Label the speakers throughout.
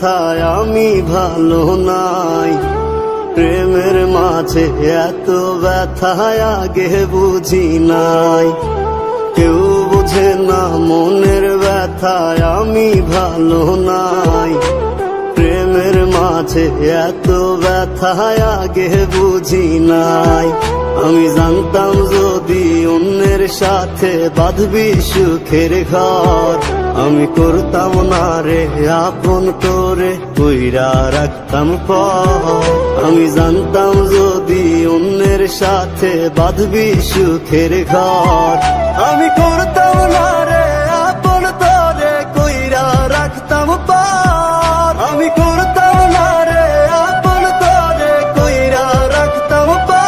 Speaker 1: ব্যথায় আমি ভালো নাই। প্রেমের মাঝে এত ব্যথায় আগে বুঝি নাই। কেউ বুঝে না মনের ব্যথায় আমি ভালো নাই। প্রেমের মাঝে এত ব্যথায় আগে বুঝি নাই। আমি জানতাম যদি অন্যের সাথে বাঁধবি সুখের ঘর, আমি করতাম না রে আপন করে কইরা রাখতাম পর। আমি জানতাম যদি অন্যের সাথে বাঁধবি সুখের ঘর, আমি করতাম না রে আপন করে কইরা রাখতাম পর। আমি করতাম না রে আপন করে কইরা রাখতাম পর।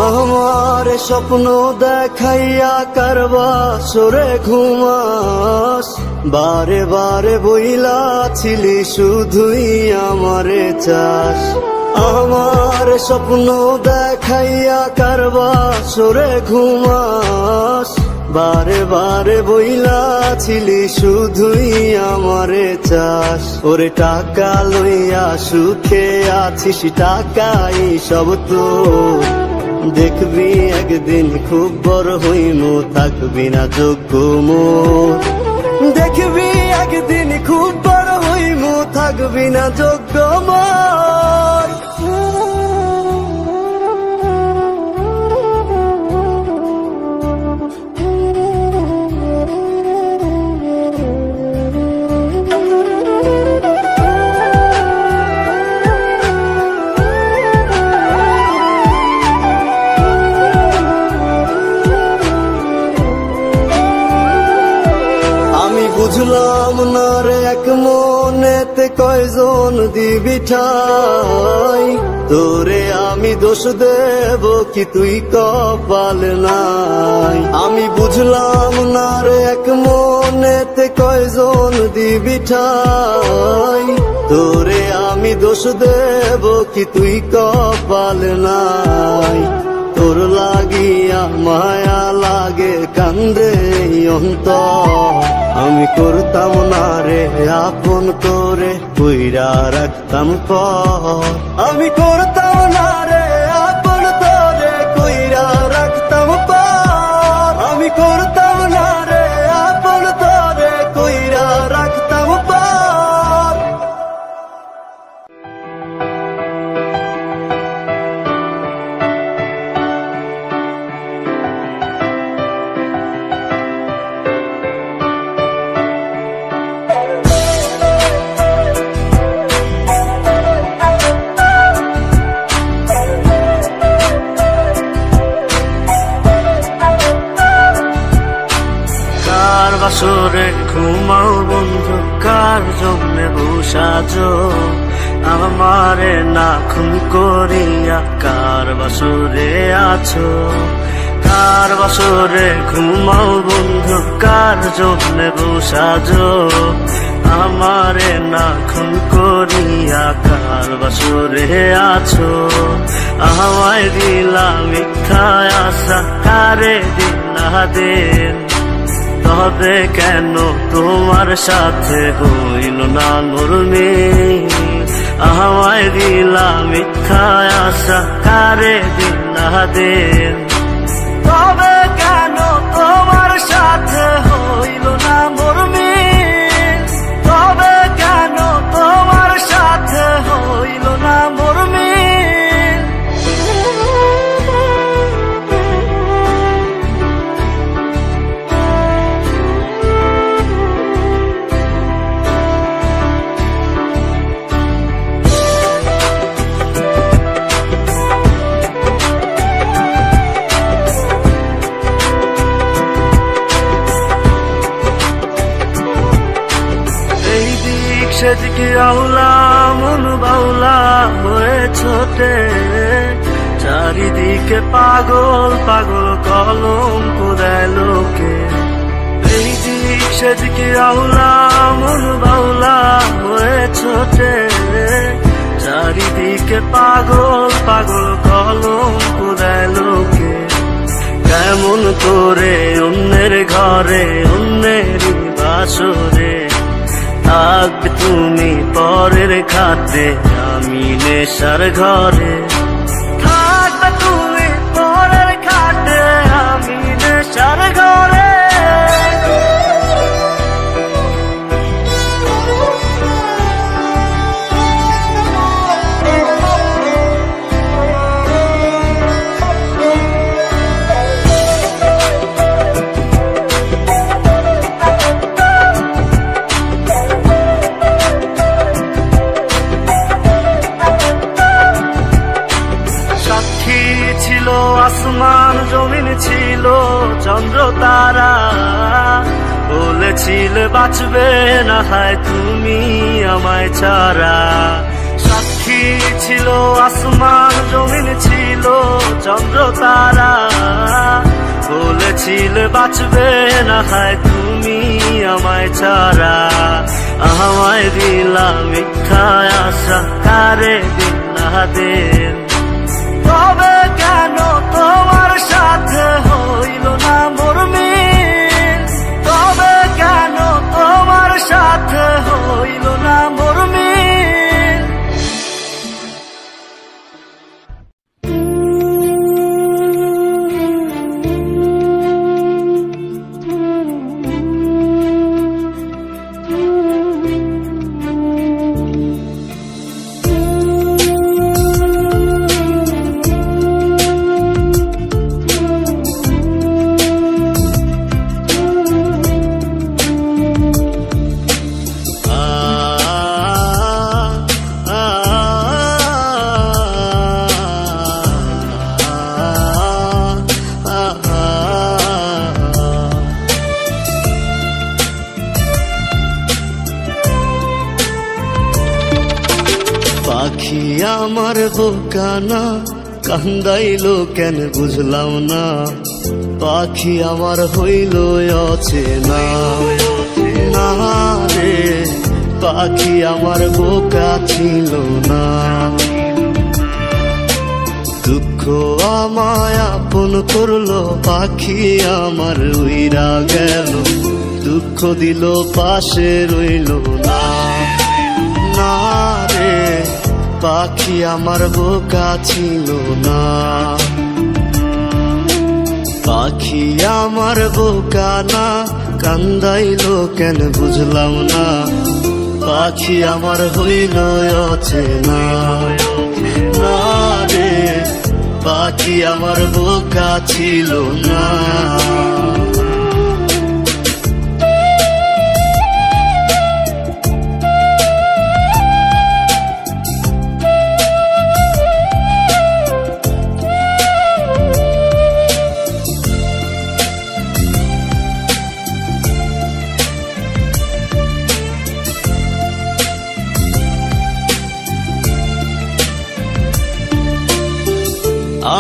Speaker 1: আমার স্বপ্ন দেখাইয়া কারবা সরে ঘুমাস, বারে বারে বইলা ছিলি শুধুই আমারে চাস। আমার স্বপ্ন দেখাইয়া কারবা সরে ঘুমাস, বারে বারে বইলা ছিলি শুধুই আমারে চাস। ওরে টাকা লইয়া সুখে আছিস, টাকাই সব তো দেখবি একদিন খুব বড় হইমু, থাকবি না যোগ্য মোর। দেখবি একদিন খুব বড় হইমু, থাকবি না যোগ্য মোর। বুঝলাম না রে এক মনেতে কয়জন দিবি ঠাই, তোরে আমি দোষ দেব কি তুই কপাল নাই। আমি বুঝলাম না রে এক মনেতে কয়জন দিবি ঠাই, তোরে আমি দোষ দেব কি তুই কপাল নাই। তোর লাগিয়া মায়া লাগে কান্দে অন্তর, আমি করতাম না রে আপন করে কইরা রাখতাম পর। আমি করতাম না রে আপন করে কইরা রাখতাম পর। আমি করতাম না রে আপন করে কইরা রাখতাম পর।
Speaker 2: বাসরে ঘুমাও বন্ধু, কার জন্যে বসাজো আমারে না খুন করিয়া, কার বাসরে আছো। কার বাসরে ঘুমাও বন্ধু, কার জন্যে বসাজো আমারে না খুন করিয়া, কার বাসরে আছো। আমায় দিলা মিথ্যা আশা, কারে দিলা দিন, তবে কেন তোমার সাথে হইল না নরমে। আমায় দিলা মিথ্যা আশা, কারে দিলা দিন, তবে কেন তোমার সাথে হইল না নরমে। তবে কেন তোমার সাথে হইল না নরমে। সেদিকে আউলা মন বাউলা হয়ে ছোটে, চারিদিকে পাগল পাগল কলঙ্ক দেয় লোকে, এই দিক সেদিকে আউলা মন বাউলা হয়ে ছোটে, চারিদিকে পাগল পাগল কলঙ্ক দেয় লোকে। কেমন করে অন্যের ঘরে অন্যের বাসরে থাকবে তুমি পরের খাতে, আমি নেশার ঘরে থাকবে তুমি পরের খাতে, আমি নেশার ঘরে। আসমান জমিন ছিল চন্দ্র তারা, বলেছিলে বাঁচবে না হয় তুমি আমায় ছাড়া। সাক্ষী ছিল আসমান জমিন ছিল চন্দ্র তারা, বলেছিলে বাঁচবে না হয় তুমি আমায় ছাড়া। আমায় দিলা মিথ্যা আশা, কারে দিলা দিল, তবে কেন তোমার সাথে হইল না মোর মিল, তবে কেন তোমার সাথে হইল না মোর মিল। পাখি আমার বোকানা কান্দাইলো কেন বুঝলাম না, পাখি আমার হইল অচেনা না রে, পাখি আমার বোকা ছিল না। দুঃখ আমায় আপন করলো, পাখি আমার উইরা গেল, দুঃখ দিল পাশে রইল না না রে, পাখি আমার বোকা ছিল না। পাখি আমার বোকা না কান্দাইলো কেন বুঝলাম না, পাখি আমার হইল অচেনা না রে, পাখি আমার বোকা ছিল না।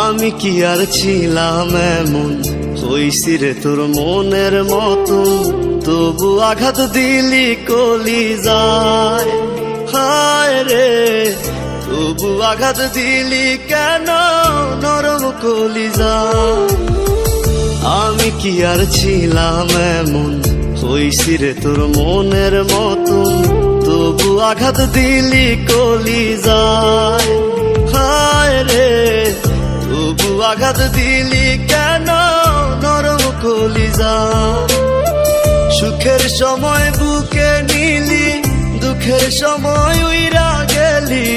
Speaker 2: আমি কি আর ছিলাম এমন, হইছি রে তোর মনের মতন, তবু আঘাত দিলি কলিজায়, হায় রে তবু আঘাত দিলি কেন নরম কলিজায়। আমি কি আর ছিলাম এমন, হইছি রে তোর মনের মতন, তবু আঘাত দিলি কলিজায়, হায় রে তবু আঘাত দিলি কেন নরম কলিজায়। সুখের সময় বুকে নিলি, দুঃখের সময় উইরা গেলি,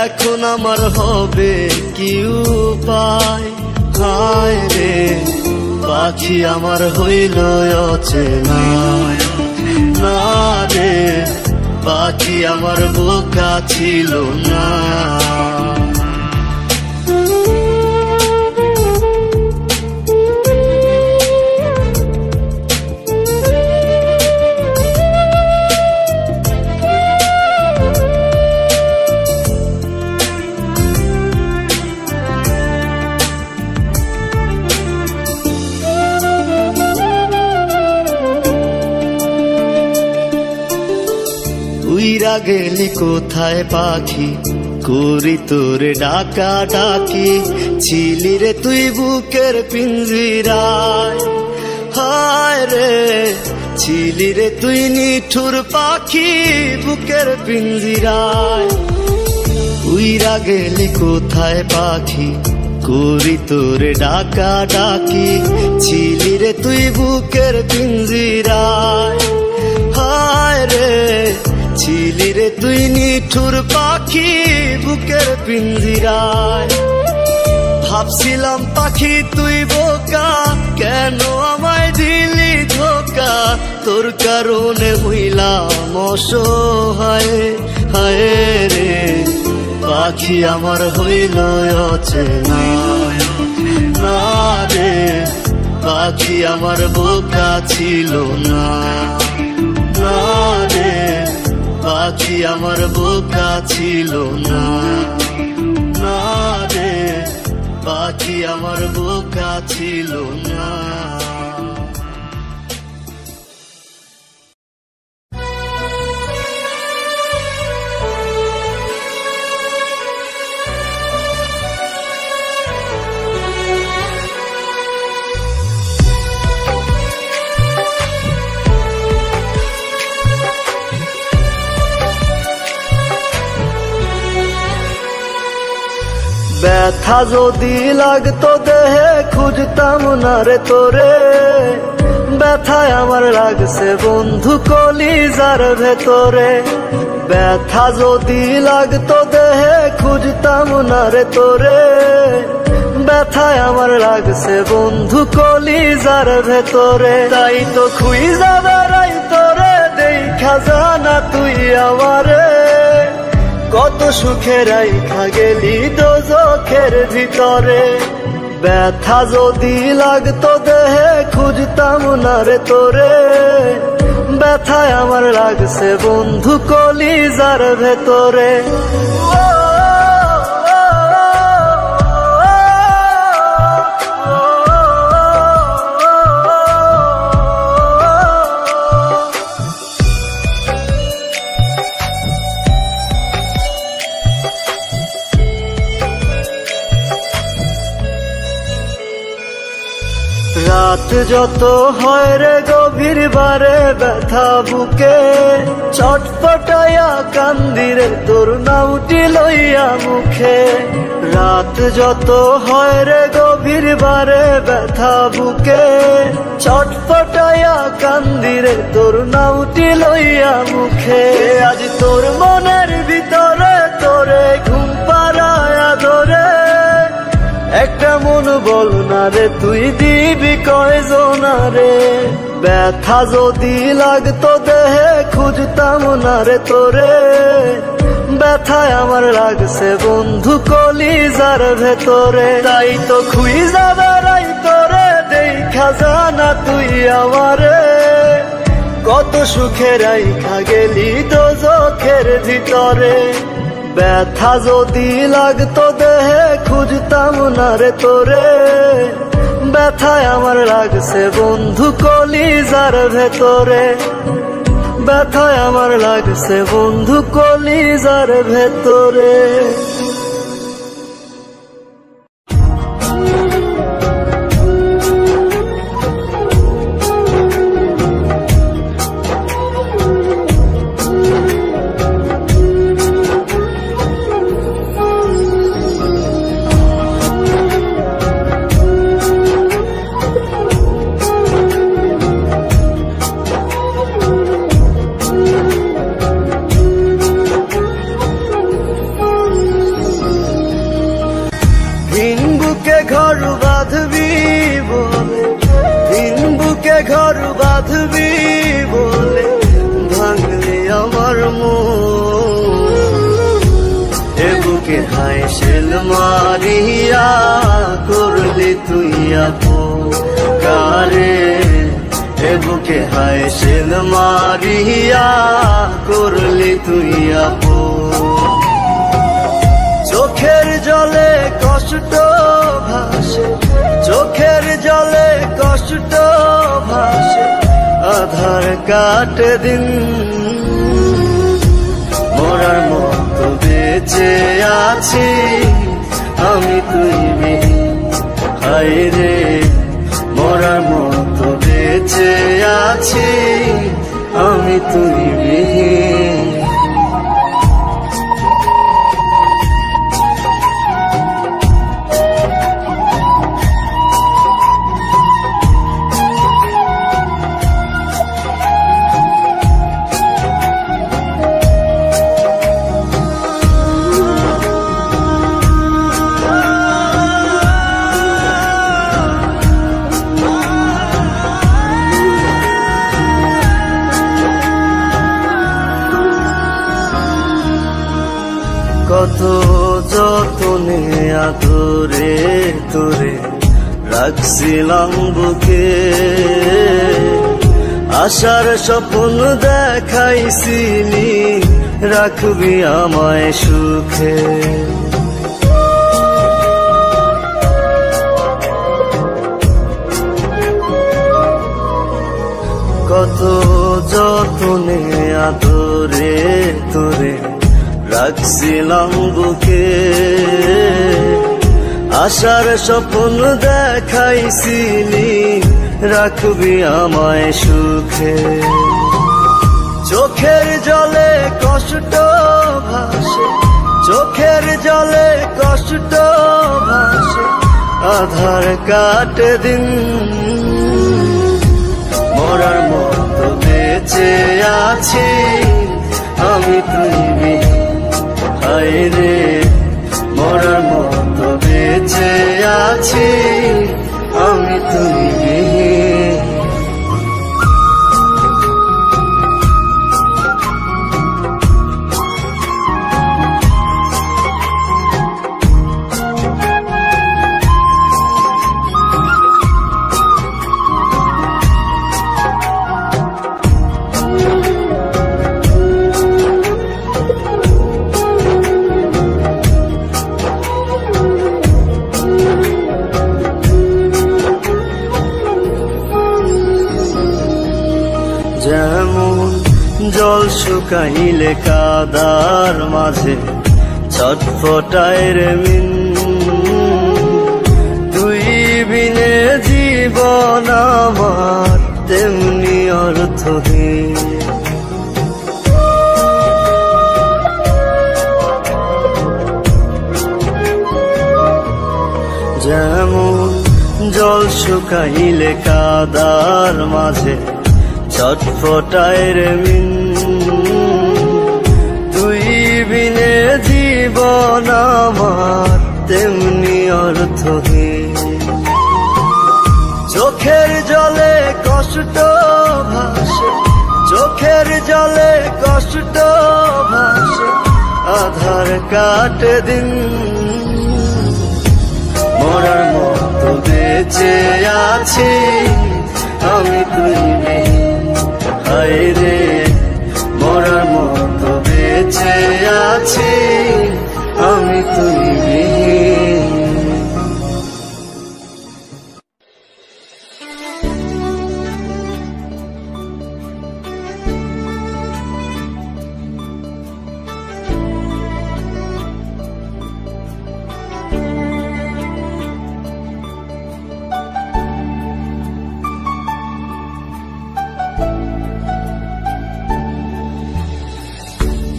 Speaker 2: এখন আমার হবে কি উপায়, হায় রে পাখি আমার হইল অচেনা না রে, পাখি আমার বোকা ছিল না। উইরা গেলি কোথায় পাখি, করি তোরে ডাকা ডাকি, ছিলি রে তুই বুকের পিঞ্জিরায়। হায় রে ছিলি রে তুই নিঠুর পাখি বুকের পিঞ্জিরায়। উইরা গেলি কোথায় পাখি, করি তোরে ডাকা ডাকি, ছিলি রে তুই বুকের পিঞ্জিরায়। হায় রে ছিলি রে তুই নিঠুর পাখি বুকের পিঞ্জিরায়। ভাবছিলাম পাখি তুই বোকা, কেন আমায় দিলি ধোকা, তোর কারণে হইলাম অসহায়। হায় রে পাখি আমার হইল অচেনা, না রে পাখি আমার বোকা ছিল না, না রে পাখি আমার বোকা ছিল না, না রে পাখি আমার বোকা ছিল না। ব্যথা যদি লাগতো দেহে খুঁজতাম না রে তোরে, ব্যথায় আমার লাগছে বন্ধু কলিজার ভেতরে। ব্যথা যদি লাগতো দেহে খুঁজতাম না রে তোরে, ব্যথায় আমার লাগছে বন্ধু কলিজার ভেতরে। তাই তো খুঁজা বেড়াই তোরে, দেখা জানা তুই আমারে, কত সুখে রাইখা গেলি দোজখের ভিতরে। ব্যথা যদি লাগতো দেহে খুঁজতাম না রে তোরে, ব্যথায় আমার লাগছে বন্ধু কলিজার ভেতরে। রাত যত হয় রে গভীর বারে ব্যথা বুকে, ছটফটাইয়া কান্দি রে তোর নামটি লইয়া মুখে। রাত যত হয় রে গভীর বারে ব্যথা বুকে, ছটফটাইয়া কান্দি রে তোর নামটি লইয়া মুখে। আজ তোর মনের ভিতরে তোরে ঘুম পাড়ায়া ধরে, একটা মন বল না রে তুই দিবি কয়জনা রে। ব্যথা যদি লাগতো দেহে খুঁজতাম না রে তোরে, ব্যথায় আমার লাগছে বন্ধু কলিজার ভেতরে। তাই তো খুঁজা বেড়াই তোরে, দেখা জানা তুই আমারে, কত সুখে রাইখা গেলি দোজখের ভিতরে। ব্যথা যদি লাগতো দেহে খুঁজতাম না রে তোরে, ব্যথায় আমার লাগছে বন্ধু কলিজার ভেতরে। ব্যথায় আমার লাগছে বন্ধু কলিজার ভেতরে। ঘর বাঁধবি বলে ভাঙলে আমার মন, এ বুকে হায় শেল মারিয়া করলি তুই আপন কারে। এ বুকে হায় শেল মারিয়া করলি তুই আপন। চোখের জলে কষ্ট ভাসে, চোখের জলে কষ্ট ভাসে, আধার কাটে দিন মরার মতো বেঁচে আছি আমি তুই বিহীন। হায় রে মরার মতো বেঁচে আছি আমি তুই বিহীন। কত যতনে আদরে তোরে রাখছিলাম বুকে, আশার স্বপ্ন দেখাইছিলি রাখবি আমায় সুখে। কত যতনে আদরে তোরে রাখছিলাম বুকে, আশার স্বপ্ন দেখাইছিলি রাখবি আমায় সুখে। চোখের জলে কষ্ট ভাসে, চোখের জলে কষ্ট ভাসে, আধার কাটে দিন। মরার মতো বেঁচে আছি আমি তুই বিহীন। হায় রে মরার মতো বেঁচে আছি আমি তুই বিহীন। যেমন জল শুকাইলে কাদার মাঝে ছটফটায় রে মিন, তুই বিনে জীবন আমার তেমনি অর্থহীন। যেমন জল শুকাইলে কাদার মাঝে ছটফটায় রে মিন, তুই বিনে জীবন আমার তেমনি অর্থহীন। চোখের জলে কষ্ট ভাসে, চোখের জলে কষ্ট ভাসে, আধার কাটে দিন। মরার মতো বেঁচে আছি আমি তুই বিহীন। হায় রে মরার মতো বেঁচে আছি আমি তুই বিহীন।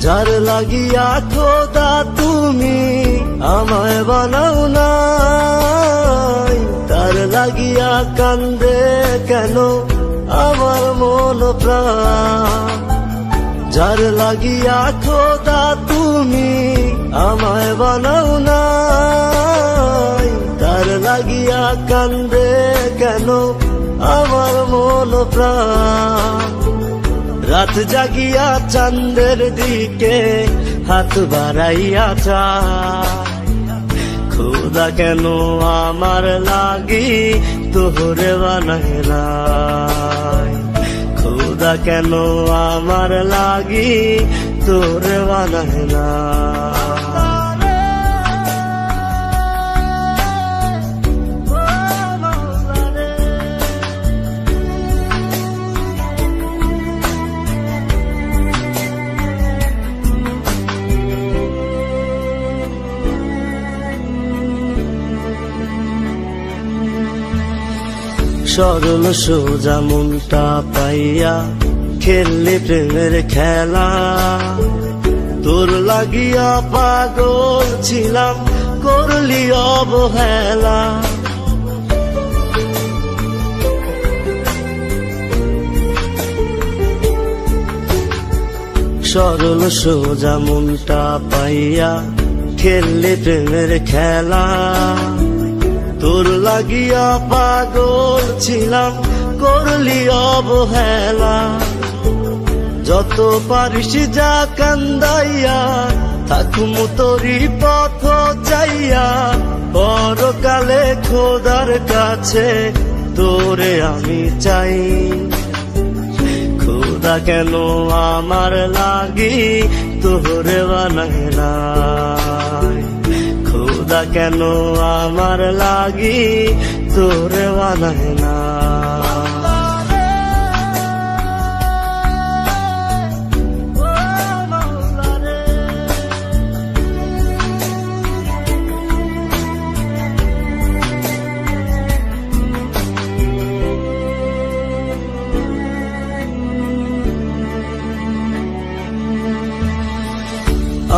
Speaker 2: যার লাগিয়া খোদা তুমি আমায় বানাও নাই, তার লাগিয়া কান্দে কেন আমার মন প্রাণ। যার লাগিয়া খোদা তুমি আমায় বানাও নাই, তার লাগিয়া কান্দে কেন আমার মন প্রাণ। রাত জাগিয়া চাঁদের দিকে হাত বাড়াইয়া চায়, খোদা কেন আমার লাগি তোরে বানাইলাই। খোদা কেন আমার লাগি তোরে বানাইলাই। সরল সোজা মনটা পাইয়া খেললে প্রেমের খেলা, তোর লাগিয়া পাগল ছিলাম করলি অবহেলা। সরল সোজা মনটা পাইয়া খেললে প্রেমের খেলা, তোর লাগিয়া পাগল ছিলাম করলি অবহেলা। যত পারিস যা কান্দাইয়া থাকুম তোরি পথ চাইয়া, পরকালে খোদার কাছে তোরে আমি চাই। খোদা কেন আমার লাগি তোরে বানায় নাই, খোদা কেন আমার লাগি তোরে বানায় না।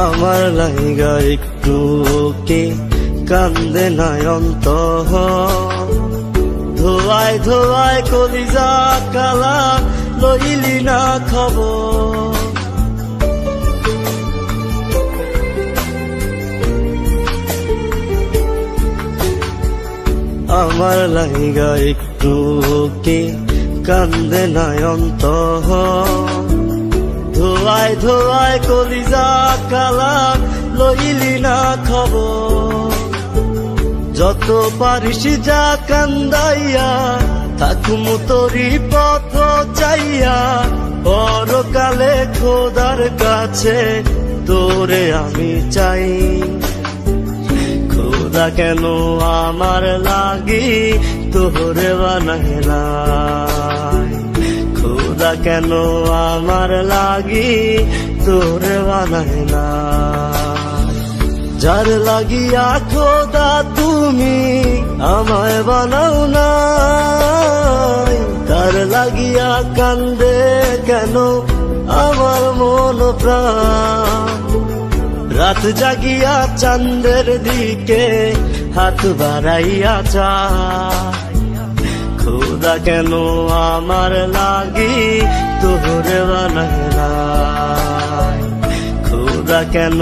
Speaker 2: আমার লাইগা একটু কে কান্দে নয়ন্ত, ধোয়ায় ধোয়ায় কলিজা কালা লইলি না খবর। আমার লাইগা একটু কে কান্দে নয়ন্ত, ধোয়ায় ধোয়ায় কলিজা কালা লইলি না খবর। যত পারিস যা কান্দাইয়া থাকুম তোরি পথ চাইয়া, পরকালে খোদার কাছে তোরে আমি চাই। খোদা কেন আমার লাগি তোরে বানায় নাই, খোদা কেন আমার লাগি তোরে বানায় না। যার লাগিয়া খোদা তুমি আমায় বানাও নাই, তার লাগিয়া কান্দে কেন আমার মন প্রাণ। রাত জাগিয়া চাঁদের দিকে হাত বাড়াইয়া চায়, খোদা কেন আমার লাগি তোরে বানায় নাই, খোদা কেন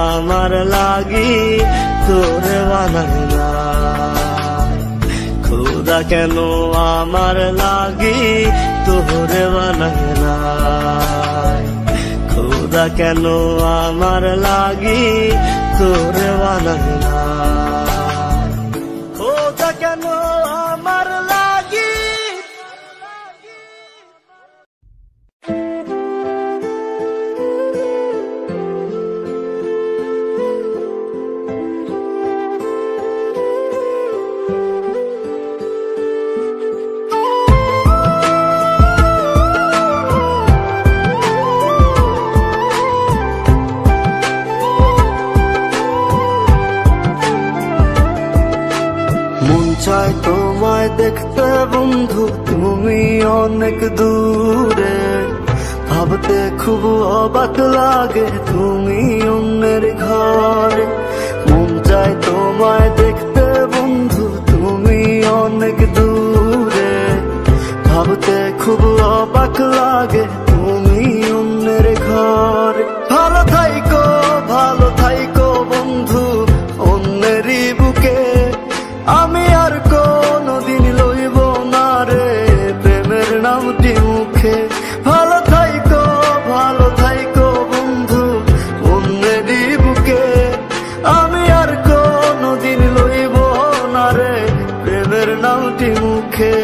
Speaker 2: আমার লাগি তোরে বানায় নাই, খোদা কেন আমার লাগি তোরে বানায় নাই, খোদা কেন আমার লাগি তোরে বানায় নাই, খোদা কেন আমার লাগি।
Speaker 1: চাই তোমায় দেখতে বন্ধু তুমি অনেক দূরে, ভাবতে খুব অবাক লাগে তুমি অন্যের ঘরে। মন চাই তোমায় দেখতে বন্ধু তুমি অনেক দূরে, ভাবতে খুব অবাক লাগে তুমি অন্যের ঘরে। ভালো থাইকো বন্ধু অন্যেরই বুকে, আমি আর কোনদিন লইব না রে প্রেমের নামটি মুখে। ভালো থাইকো বন্ধু অন্যেরই বুকে, আমি আর কোনদিন লইব না রে প্রেমের নামটি মুখে।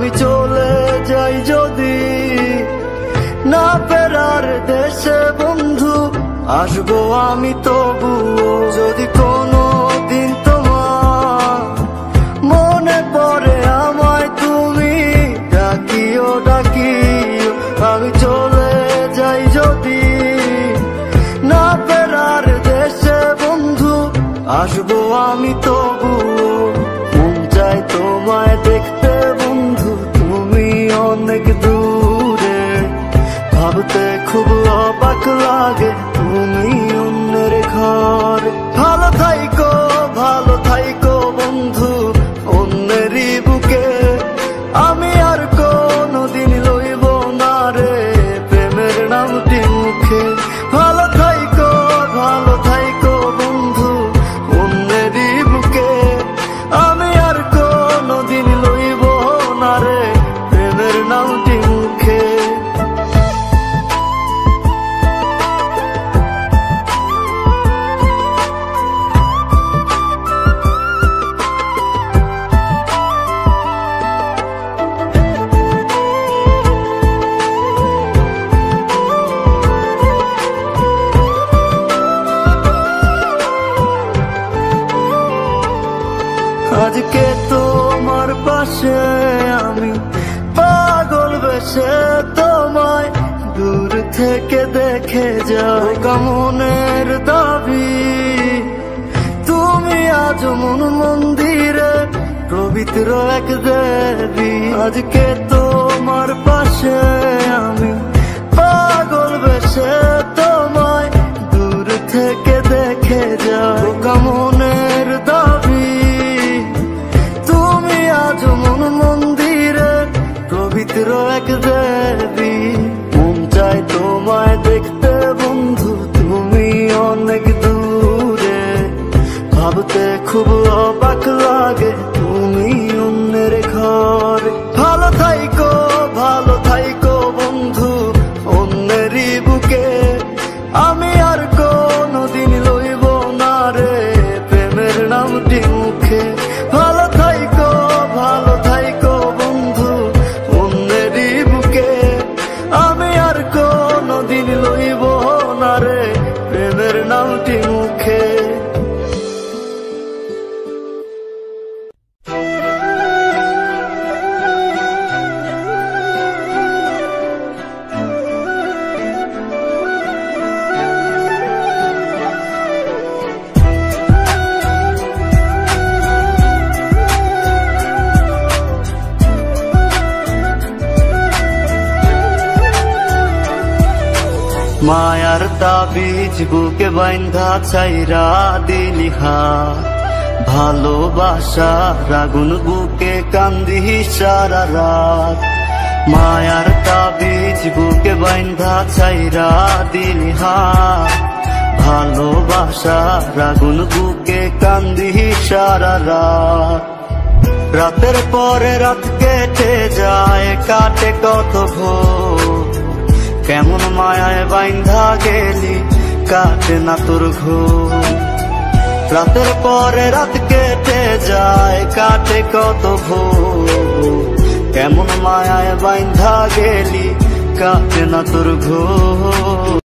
Speaker 1: আমি চলে যাই যদি না ফেরার দেশে বন্ধু, আসবো আমি তবুও। যদি কোনো দিন তোমার মনে পড়ে আমায়, তুমি ডাকিও ডাকিও। আমি চলে যাই যদি না ফেরার দেশে বন্ধু, আসবো আমি তবুও। মন চাই তোমায় দেখতে বন্ধু, তুমি অনেক দূরে। ভাবতে খুব অবাক লাগে তুমি অন্যের ঘর। ভালো থাইকো বন্ধু অন্যেরই বুকে। আমি আর কোনদিন লইব না রে প্রেমের নামটি মুখে। ভালো থাইকো বন্ধু অন্যেরই বুকে। আমি আর কোনদিন লইব না রে প্রেমের নামটি মুখে। আজকে তোমার পাশে আমি পাগল বেশে তোমায় দূর থেকে দেখে যাই। মনের দাবি তুমি আজ মন মন্দিরে পবিত্র এক দেবী। আজকে তোমার পাশে আমি পাগল বেশে তোমায় দূর থেকে দেখে যাই। মনের দাবি তুমি আজ মন মন্দিরে পবিত্র এক দেবী। মন চাই তোমায় দেখতে বন্ধু, তুমি অনেক দূরে। ভাবতে খুব অবাক লাগে তুমি অন্যের ঘর। ভালো থাইকো বন্ধু অন্যেরই বুকে। আমি আর কোনদিন লইব না রে প্রেমের নামটি মুখে। ভালো থাইকো বন্ধু অন্যেরই বুকে। আমি আর কোনদিন লইব না রে প্রেমের নামটি মুখে। মায়ার তাবিজ বুকে বাইন্ধা ছাইরা দিলি হাত। ভালোবাসা আগুন বুকে কান্দি সারা রাত। মায়ার তাবিজ বুকে বাইন্ধা ছাইরা দিলি হাত। ভালোবাসা আগুন বুকে কান্দি সারা রাত। রাতের পরে রাত কেটে যায়, কাটে কত ভোর। কেমন মায়ায় বাইন্ধা গেলি, কাটে না তোর ঘুম। রাতের পরে রাত কেটে যায়, কাটে কত ভোর। কেমন মায়ায় বাইন্ধা গেলি, কাটে না তোর ঘুম।